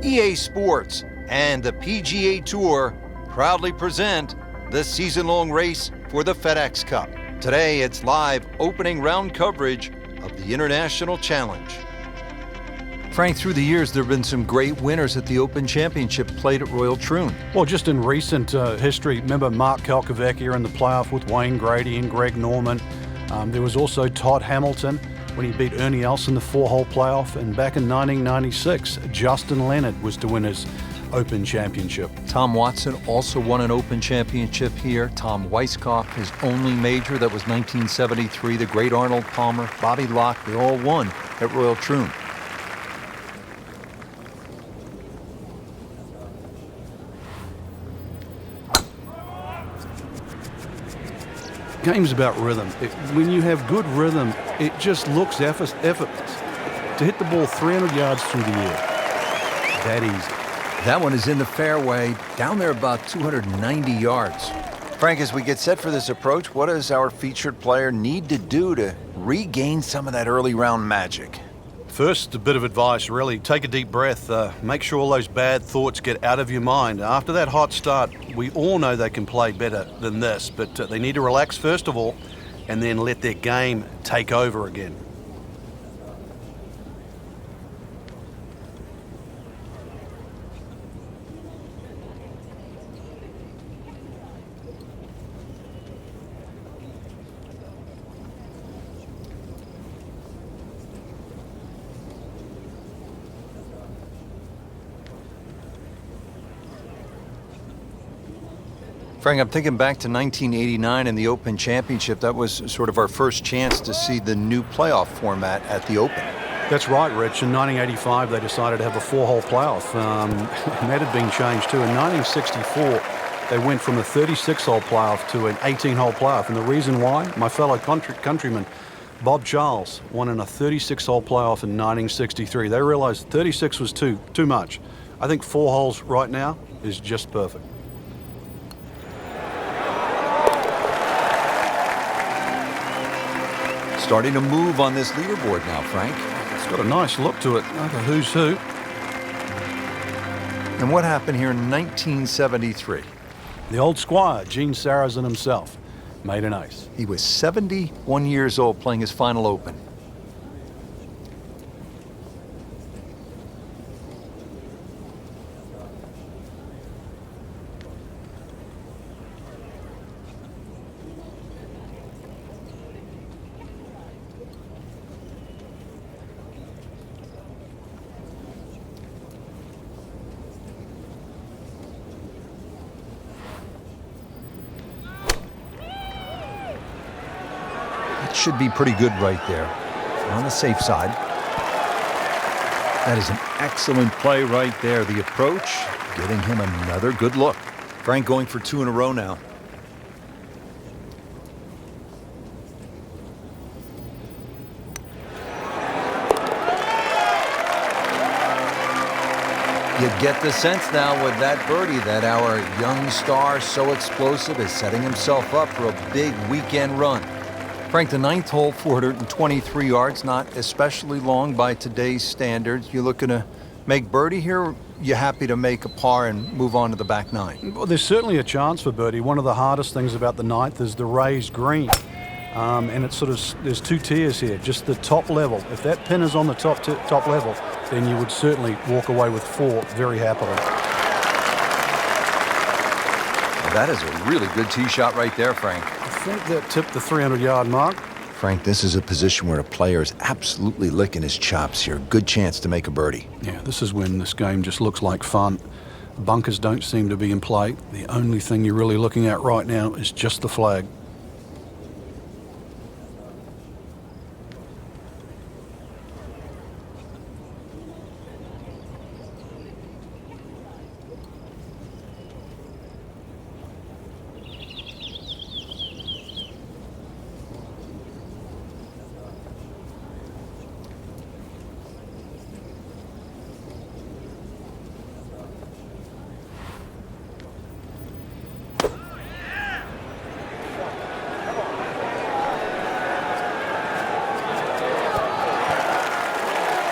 EA Sports and the PGA Tour proudly present the season-long race for the FedEx Cup. Today, it's live opening round coverage of the International Challenge. Frank, through the years, there have been some great winners at the Open Championship played at Royal Troon. Well, just in recent history, remember Mark Kalkovecchia in the playoff with Wayne Grady and Greg Norman. There was also Todd Hamilton when he beat Ernie Els in the 4-hole playoff. And back in 1996, Justin Leonard was to win his Open Championship. Tom Watson also won an Open Championship here. Tom Weiskopf, his only major, that was 1973. The great Arnold Palmer, Bobby Locke, they all won at Royal Troon. Game's about rhythm. When you have good rhythm, it just looks effortless. To hit the ball 300 yards through the air, that easy. That one is in the fairway, down there about 290 yards. Frank, as we get set for this approach, what does our featured player need to do to regain some of that early round magic? First, a bit of advice, really. Take a deep breath. Make sure all those bad thoughts get out of your mind. After that hot start, we all know they can play better than this, but they need to relax first of all and then let their game take over again. Frank, I'm thinking back to 1989 and the Open Championship. That was sort of our first chance to see the new playoff format at the Open. That's right, Rich. In 1985, they decided to have a 4-hole playoff. And that had been changed too. In 1964, they went from a 36-hole playoff to an 18-hole playoff. And the reason why? My fellow countryman, Bob Charles, won in a 36-hole playoff in 1963. They realized 36 was too much. I think 4 holes right now is just perfect. Starting to move on this leaderboard now, Frank. It's got a nice look to it, like a who's who. And what happened here in 1973? The old squire, Gene Sarazen himself, made an ace. He was 71 years old playing his final Open. Should be pretty good right there, on the safe side. That is an excellent play right there. The approach, giving him another good look. Frank going for 2 in a row now. You get the sense now with that birdie that our young star, so explosive, is setting himself up for a big weekend run. Frank, the 9th hole, 423 yards, not especially long by today's standards. You looking to make birdie here? You happy to make a par and move on to the back 9? Well, there's certainly a chance for birdie. One of the hardest things about the 9th is the raised green. And it's sort of, there's two tiers here, just the top level. If that pin is on the top level, then you would certainly walk away with 4 very happily. Well, that is a really good tee shot right there, Frank. I think that tipped the 300-yard mark. Frank, this is a position where a player is absolutely licking his chops here. Good chance to make a birdie. Yeah, this is when this game just looks like fun. Bunkers don't seem to be in play. The only thing you're really looking at right now is just the flag.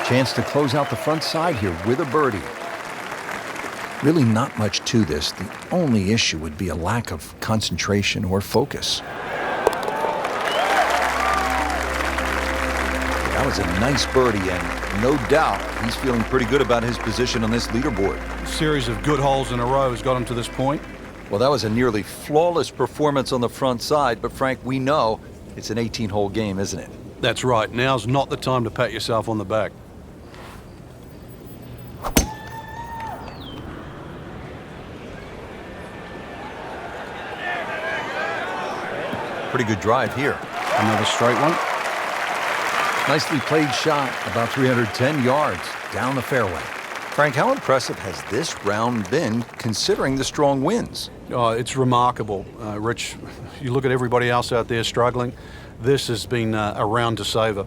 Chance to close out the front side here with a birdie. Really not much to this. The only issue would be a lack of concentration or focus. That was a nice birdie, and no doubt he's feeling pretty good about his position on this leaderboard. A series of good holes in a row has got him to this point. Well, that was a nearly flawless performance on the front side, but Frank, we know it's an 18-hole game, isn't it? That's right. Now's not the time to pat yourself on the back. Pretty good drive here. Another straight one. Nicely played shot, about 310 yards down the fairway. Frank, how impressive has this round been considering the strong winds? Oh, it's remarkable, Rich. You look at everybody else out there struggling. This has been a round to savor.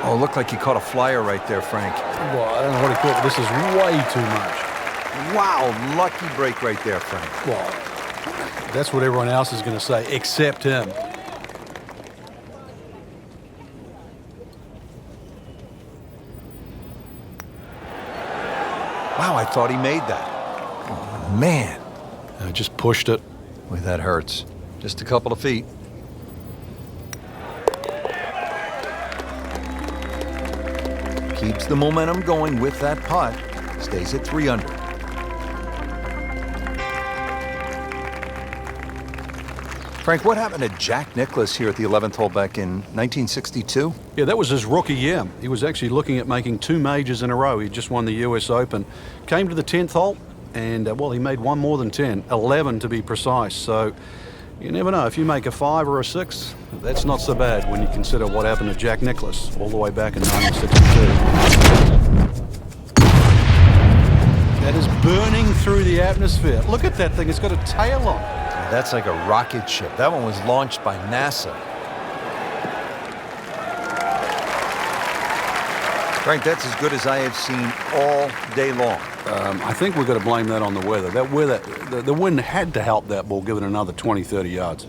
Oh, looked like he caught a flyer right there, Frank. Well, I don't know what he caught, but this is way too much. Wow, lucky break right there, Frank. Well, that's what everyone else is going to say, except him. Wow, I thought he made that. Oh, man. I just pushed it. Boy, that hurts. Just a couple of feet. Keeps the momentum going with that putt. Stays at 3 under. Frank, what happened to Jack Nicklaus here at the 11th hole back in 1962? Yeah, that was his rookie year. He was actually looking at making 2 majors in a row. He just won the US Open. Came to the 10th hole, and, well, he made one more than 10. 11 to be precise. So you never know. If you make a 5 or a 6, that's not so bad when you consider what happened to Jack Nicklaus all the way back in 1962. That is burning through the atmosphere. Look at that thing. It's got a tail on it. That's like a rocket ship. That one was launched by NASA. Frank, that's as good as I have seen all day long. I think we've got to blame that on the weather. That weather, the wind had to help that ball give it another 20, 30 yards.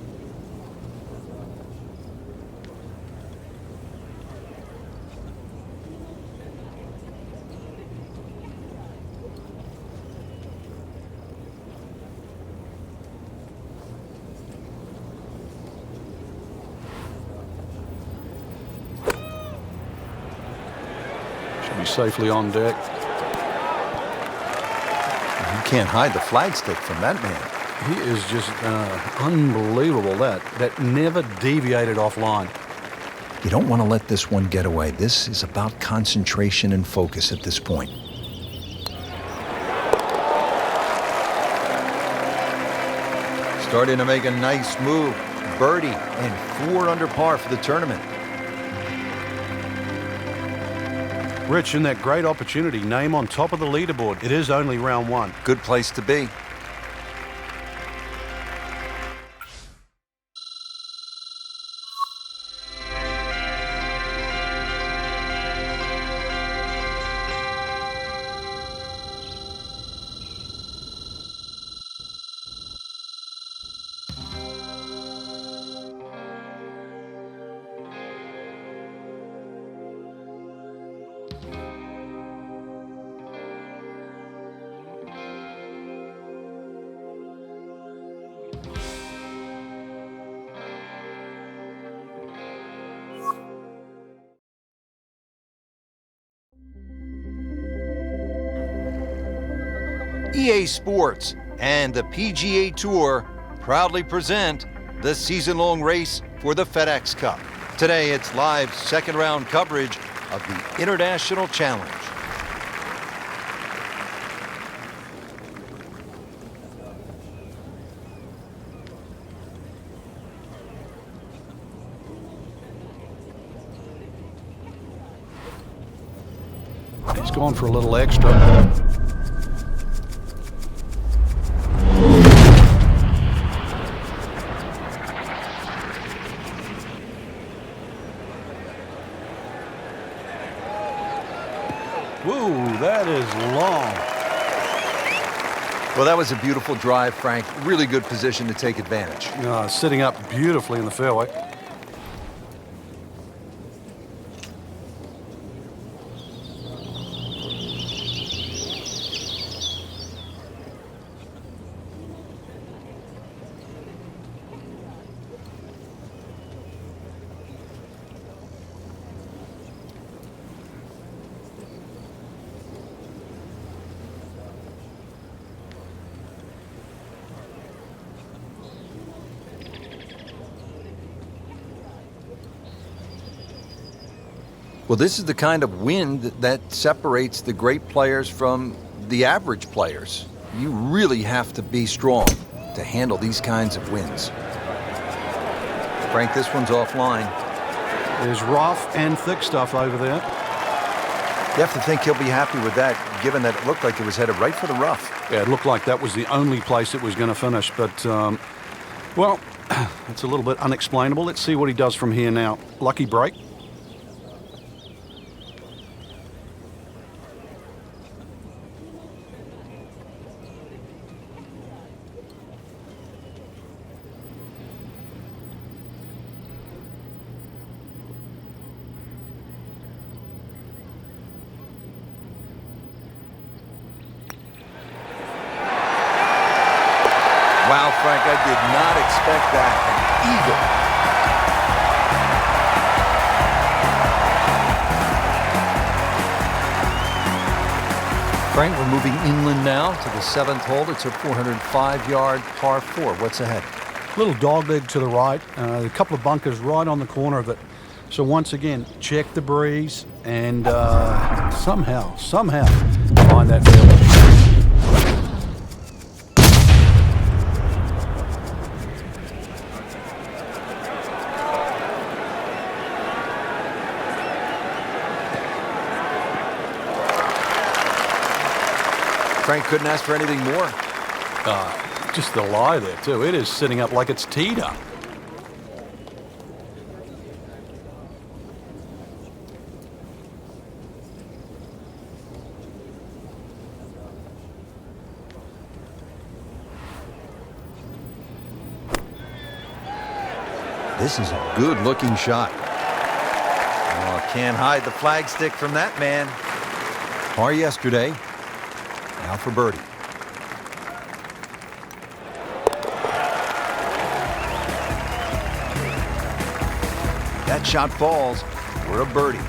Should be safely on deck. You can't hide the flagstick from that man. He is just unbelievable. That never deviated offline. You don't want to let this one get away. This is about concentration and focus at this point. Starting to make a nice move. Birdie and 4 under par for the tournament. Rich, in that great opportunity, name on top of the leaderboard. It is only round 1. Good place to be. EA Sports and the PGA Tour proudly present the season-long race for the FedEx Cup. Today, it's live second-round coverage of the International Challenge. He's going for a little extra. Whoa, that is long. Well, that was a beautiful drive, Frank. Really good position to take advantage. Sitting up beautifully in the fairway. Well, this is the kind of wind that separates the great players from the average players. You really have to be strong to handle these kinds of winds. Frank, this one's offline. There's rough and thick stuff over there. You have to think he'll be happy with that, given that it looked like it was headed right for the rough. Yeah, it looked like that was the only place it was going to finish, but, well, it's a little bit unexplainable. Let's see what he does from here now. Lucky break. Wow, Frank, I did not expect that. An eagle. Frank, we're moving inland now to the 7th hole. It's a 405-yard par 4. What's ahead? Little dogleg to the right. A couple of bunkers right on the corner of it. So once again, check the breeze and somehow find that fairway. Frank couldn't ask for anything more. Just the lie there, too. It is sitting up like it's teed up. This is a good-looking shot. Oh, can't hide the flagstick from that man. Par yesterday. Now for birdie. That shot falls for a birdie.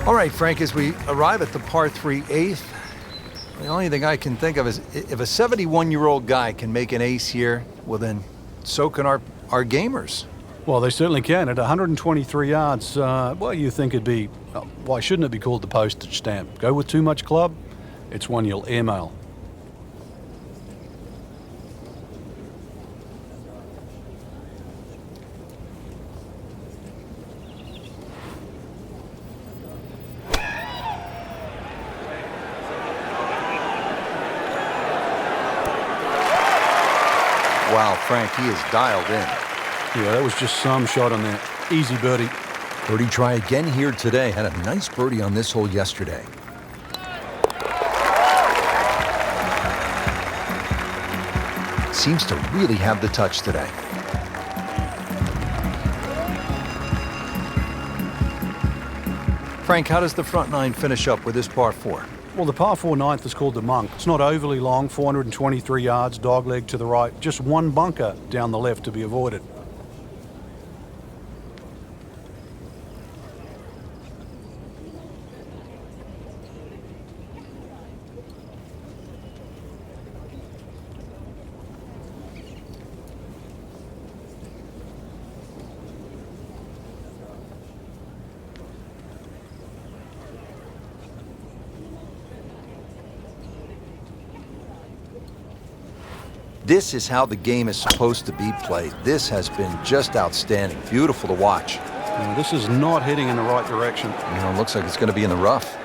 All right, Frank, as we arrive at the par 3 8th, the only thing I can think of is if a 71-year-old guy can make an ace here, well then, so can our gamers. Well, they certainly can. At 123 yards, well, you think it'd be, why shouldn't it be called the postage stamp? Go with too much club, it's one you'll airmail. Wow, Frank, he is dialed in. Yeah, that was just some shot on there. Easy birdie. Birdie try again here today. Had a nice birdie on this hole yesterday. Seems to really have the touch today. Frank, how does the front nine finish up with this par 4? Well, the par 4 ninth is called the Monk. It's not overly long, 423 yards, dogleg to the right. Just one bunker down the left to be avoided. This is how the game is supposed to be played. This has been just outstanding. Beautiful to watch. This is not heading in the right direction. Looks like it's going to be in the rough.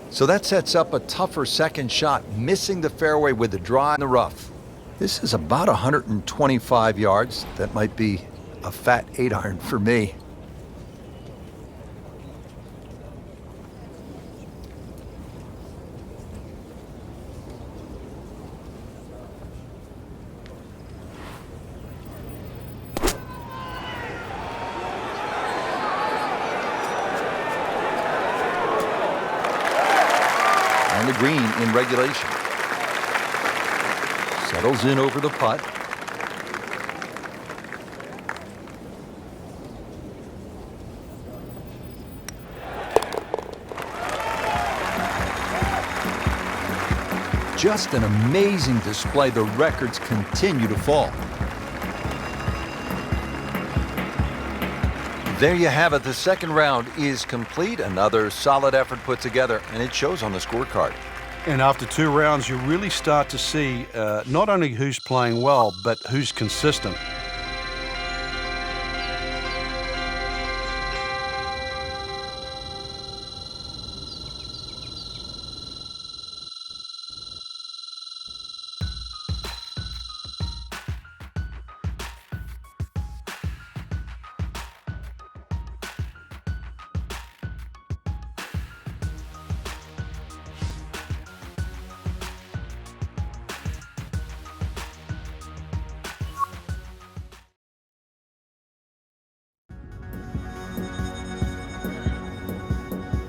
So that sets up a tougher second shot, missing the fairway with the drive in the rough. This is about 125 yards. That might be a fat 8-iron for me. On the green in regulation. Settles in over the putt. Just an amazing display. The records continue to fall. There you have it. The second round is complete. Another solid effort put together, and it shows on the scorecard. And after 2 rounds, you really start to see not only who's playing well, but who's consistent.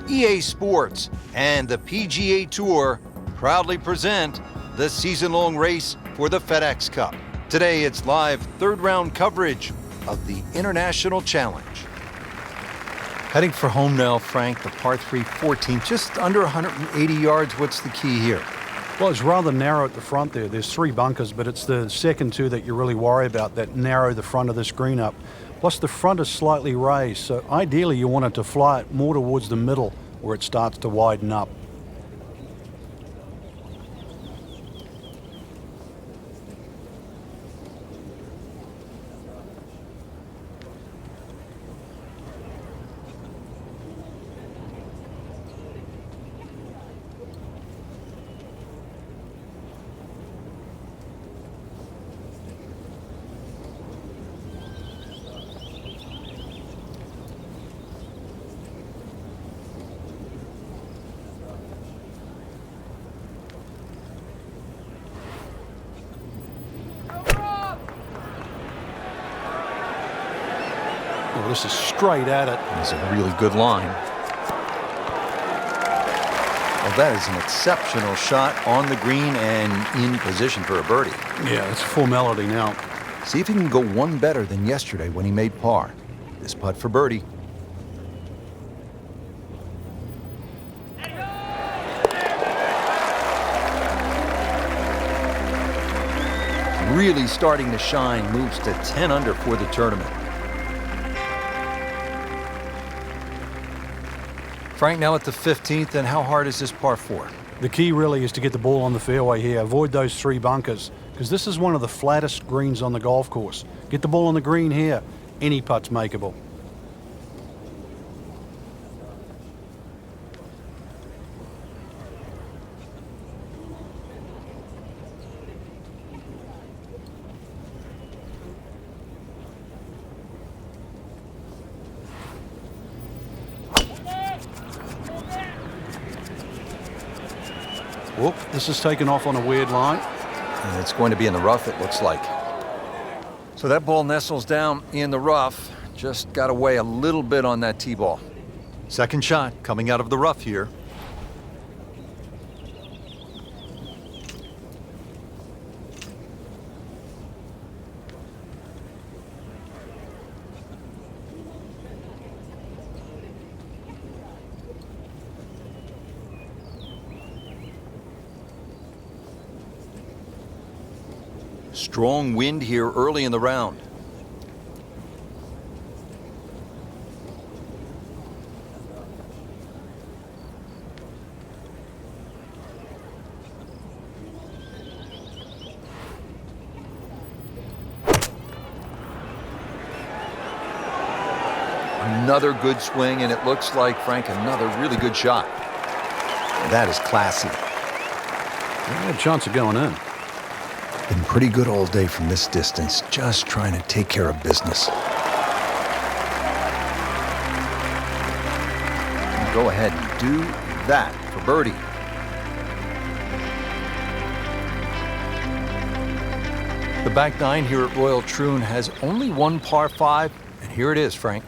EA Sports and the PGA Tour proudly present the season-long race for the FedEx Cup. Today, it's live third-round coverage of the International Challenge. Heading for home now, Frank, the par 3 14, just under 180 yards. What's the key here? Well, it's rather narrow at the front there. There's 3 bunkers, but it's the second 2 that you really worry about that narrow the front of this green up. Plus, the front is slightly raised, so ideally you want it to fly it more towards the middle where it starts to widen up. Well, this is straight at it. That's a really good line. Well, that is an exceptional shot on the green and in position for a birdie. Yeah, it's a formality now. See if he can go one better than yesterday when he made par. This putt for birdie. Really starting to shine, moves to 10 under for the tournament. Frank, now at the 15th, and how hard is this par 4? The key really is to get the ball on the fairway here. Avoid those 3 bunkers, because this is one of the flattest greens on the golf course. Get the ball on the green here. Any putt's makeable. Whoop, this is taken off on a weird line. And it's going to be in the rough, it looks like. So that ball nestles down in the rough. Just got away a little bit on that tee ball. Second shot coming out of the rough here. Strong wind here early in the round. Another good swing, and it looks like, Frank, another really good shot. That is classy. Yeah, a chance of going in. Been pretty good all day from this distance, just trying to take care of business. And go ahead and do that for birdie. The back nine here at Royal Troon has only one par 5, and here it is, Frank.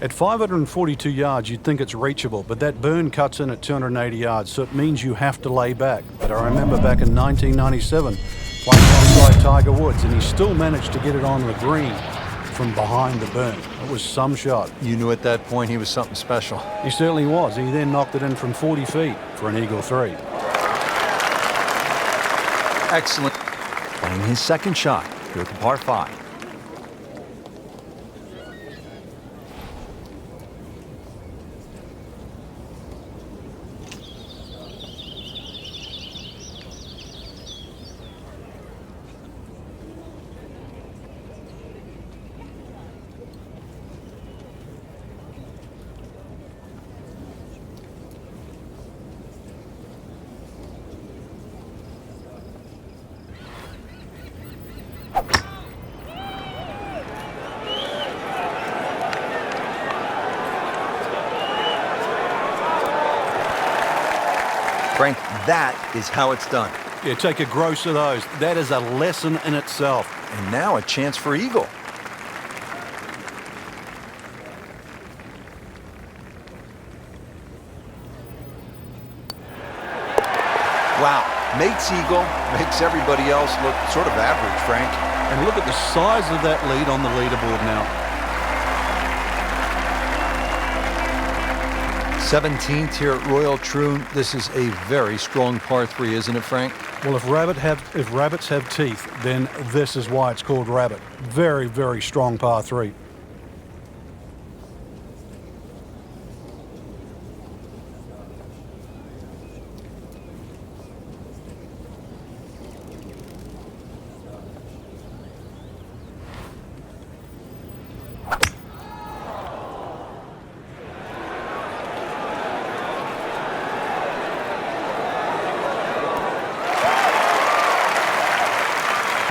At 542 yards, you'd think it's reachable, but that burn cuts in at 280 yards, so it means you have to lay back. But I remember back in 1997, playing alongside Tiger Woods, and he still managed to get it on the green from behind the burn. It was some shot. You knew at that point he was something special. He certainly was. He then knocked it in from 40 feet for an eagle 3. Excellent. Playing his second shot here at the par 5. Frank, that is how it's done. Yeah, take a gross of those. That is a lesson in itself. And now a chance for eagle. Wow, Nate's eagle makes everybody else look sort of average, Frank. And look at the size of that lead on the leaderboard now. 17th here at Royal Troon. This is a very strong par 3, isn't it, Frank? Well, if rabbits have teeth, then this is why it's called rabbit. Very, very strong par 3.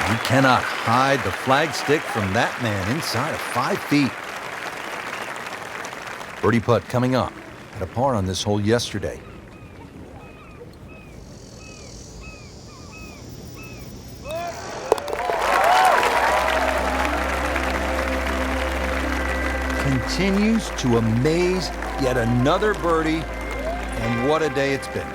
You cannot hide the flagstick from that man inside of 5 feet. Birdie putt coming up. Had a par on this hole yesterday. Continues to amaze. Yet another birdie. And what a day it's been.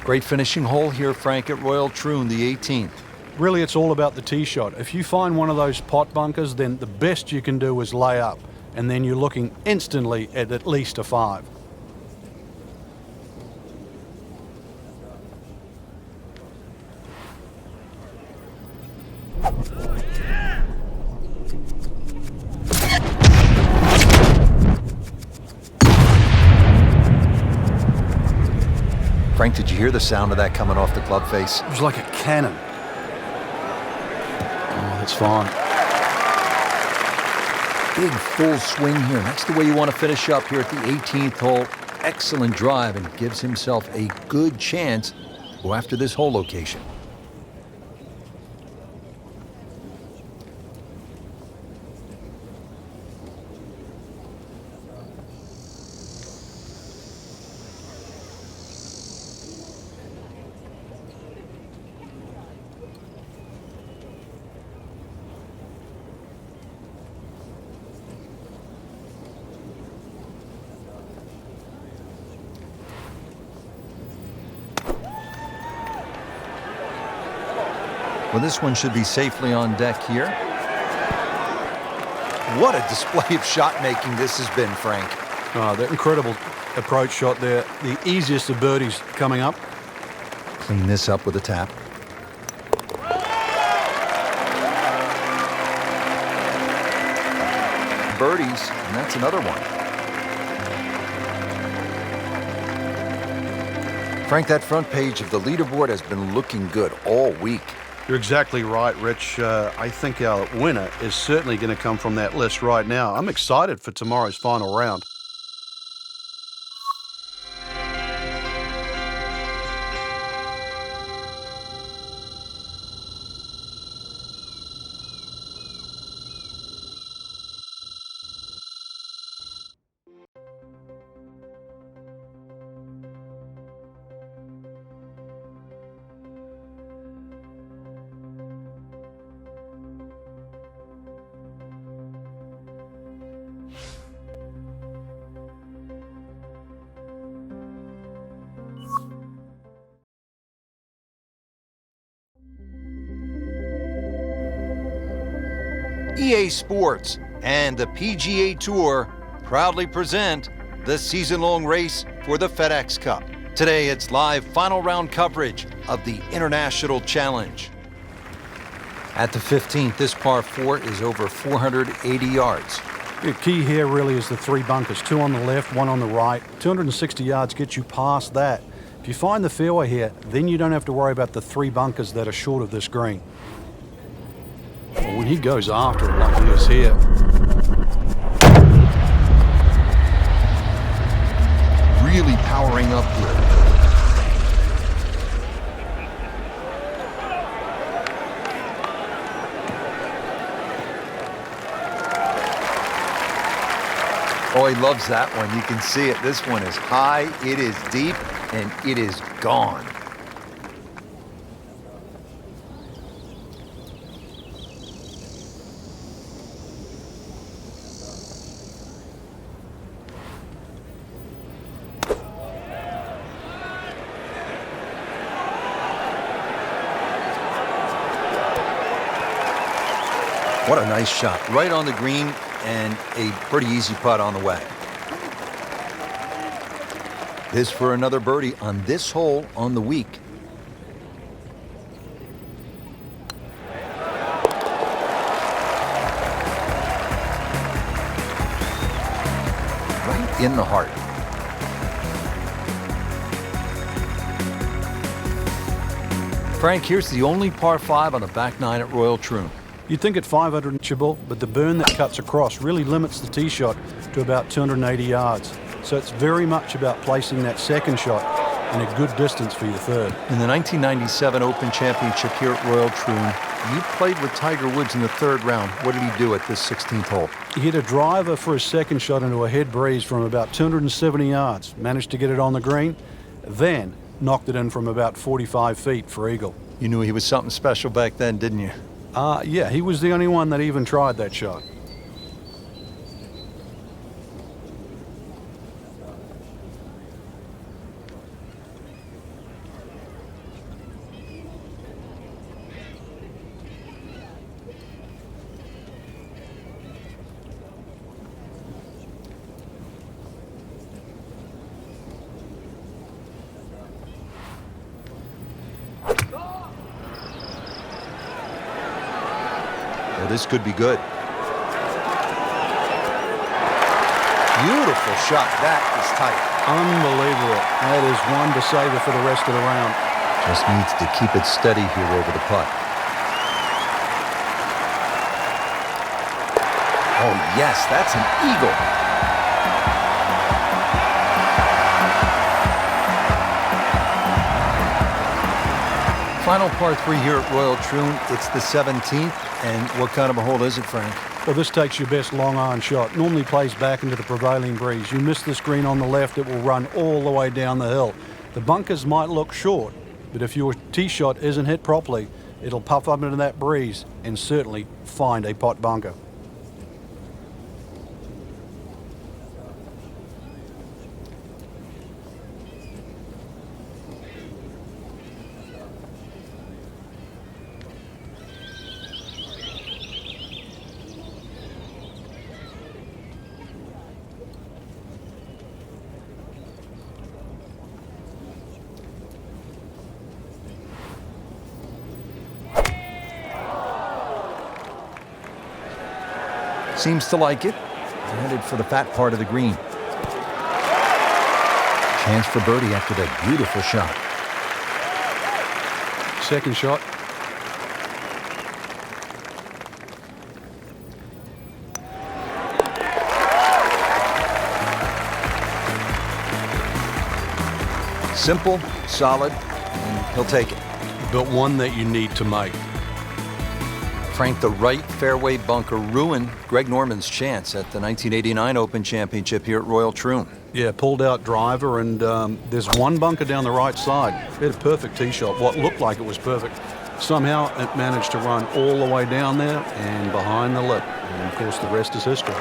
Great finishing hole here, Frank, at Royal Troon, the 18th. Really, it's all about the tee shot. If you find one of those pot bunkers, then the best you can do is lay up, and then you're looking instantly at least a 5. Frank, did you hear the sound of that coming off the club face? It was like a cannon. Oh, that's fine. Big full swing here. That's the way you want to finish up here at the 18th hole. Excellent drive, and gives himself a good chance to go after this hole location. Well, this one should be safely on deck here. What a display of shot making this has been, Frank. Oh, that incredible approach shot there. The easiest of birdies coming up. Clean this up with a tap. Birdies, and that's another one. Frank, that front page of the leaderboard has been looking good all week. You're exactly right, Rich. I think our winner is certainly going to come from that list right now. I'm excited for tomorrow's final round. EA Sports and the PGA Tour proudly present the season-long race for the FedEx Cup. Today, it's live final round coverage of the International Challenge. At the 15th, this par 4 is over 480 yards. The key here really is the 3 bunkers, 2 on the left, 1 on the right. 260 yards gets you past that. If you find the fairway here, then you don't have to worry about the 3 bunkers that are short of this green. Well, when he goes after it like he is here. Really powering up here. Oh, he loves that one. You can see it. This one is high, it is deep, and it is gone. What a nice shot. Right on the green and a pretty easy putt on the way. This for another birdie on this hole on the week. Right in the heart. Frank, here's the only par 5 on the back 9 at Royal Troon. You'd think at 500 reachable, but the burn that cuts across really limits the tee shot to about 280 yards. So it's very much about placing that second shot in a good distance for your third. In the 1997 Open Championship here at Royal Troon, you played with Tiger Woods in the 3rd round. What did he do at this 16th hole? He hit a driver for his second shot into a head breeze from about 270 yards, managed to get it on the green, then knocked it in from about 45 feet for eagle. You knew he was something special back then, didn't you? Yeah, he was the only one that even tried that shot. This could be good. Beautiful shot. That is tight. Unbelievable. That is one to savor for the rest of the round. Just needs to keep it steady here over the putt. Oh, yes, that's an eagle. Final par 3 here at Royal Troon. It's the 17th. And what kind of a hole is it, Frank? Well, this takes your best long iron shot. Normally plays back into the prevailing breeze. You miss this green on the left, it will run all the way down the hill. The bunkers might look short, but if your tee shot isn't hit properly, it'll puff up into that breeze and certainly find a pot bunker. Seems to like it. Headed for the fat part of the green. Chance for birdie after that beautiful shot. Second shot. Simple, solid, and he'll take it. But one that you need to make. Frank, the right fairway bunker ruined Greg Norman's chance at the 1989 Open Championship here at Royal Troon. Yeah, pulled out driver, and there's one bunker down the right side. He had a perfect tee shot, what looked like it was perfect. Somehow it managed to run all the way down there and behind the lip. And of course, the rest is history.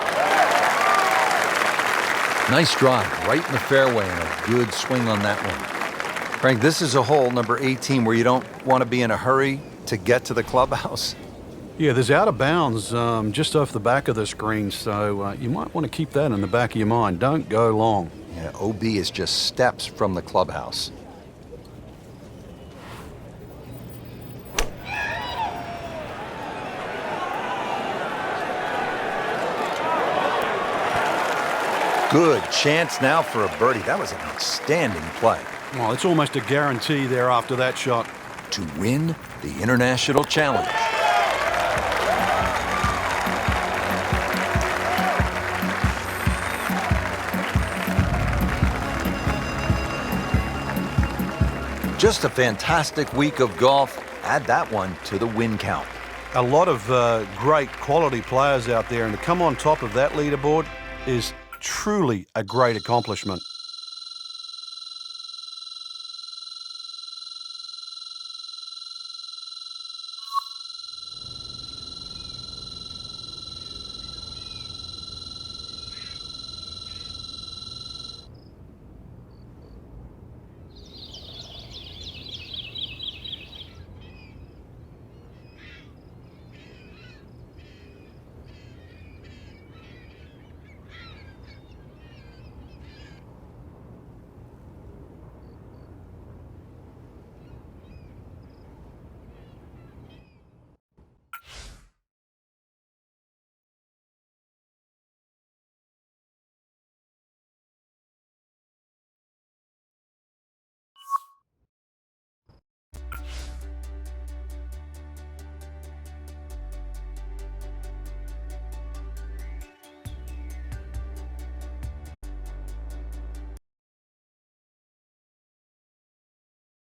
Nice drive, right in the fairway, and a good swing on that one. Frank, this is a hole, number 18, where you don't want to be in a hurry to get to the clubhouse. Yeah, there's out of bounds just off the back of the screen, so you might want to keep that in the back of your mind. Don't go long. Yeah, OB is just steps from the clubhouse. Good chance now for a birdie. That was an outstanding play. Well, it's almost a guarantee there after that shot. To win the International Challenge. Just a fantastic week of golf. Add that one to the win count. A lot of great quality players out there, and to come on top of that leaderboard is truly a great accomplishment.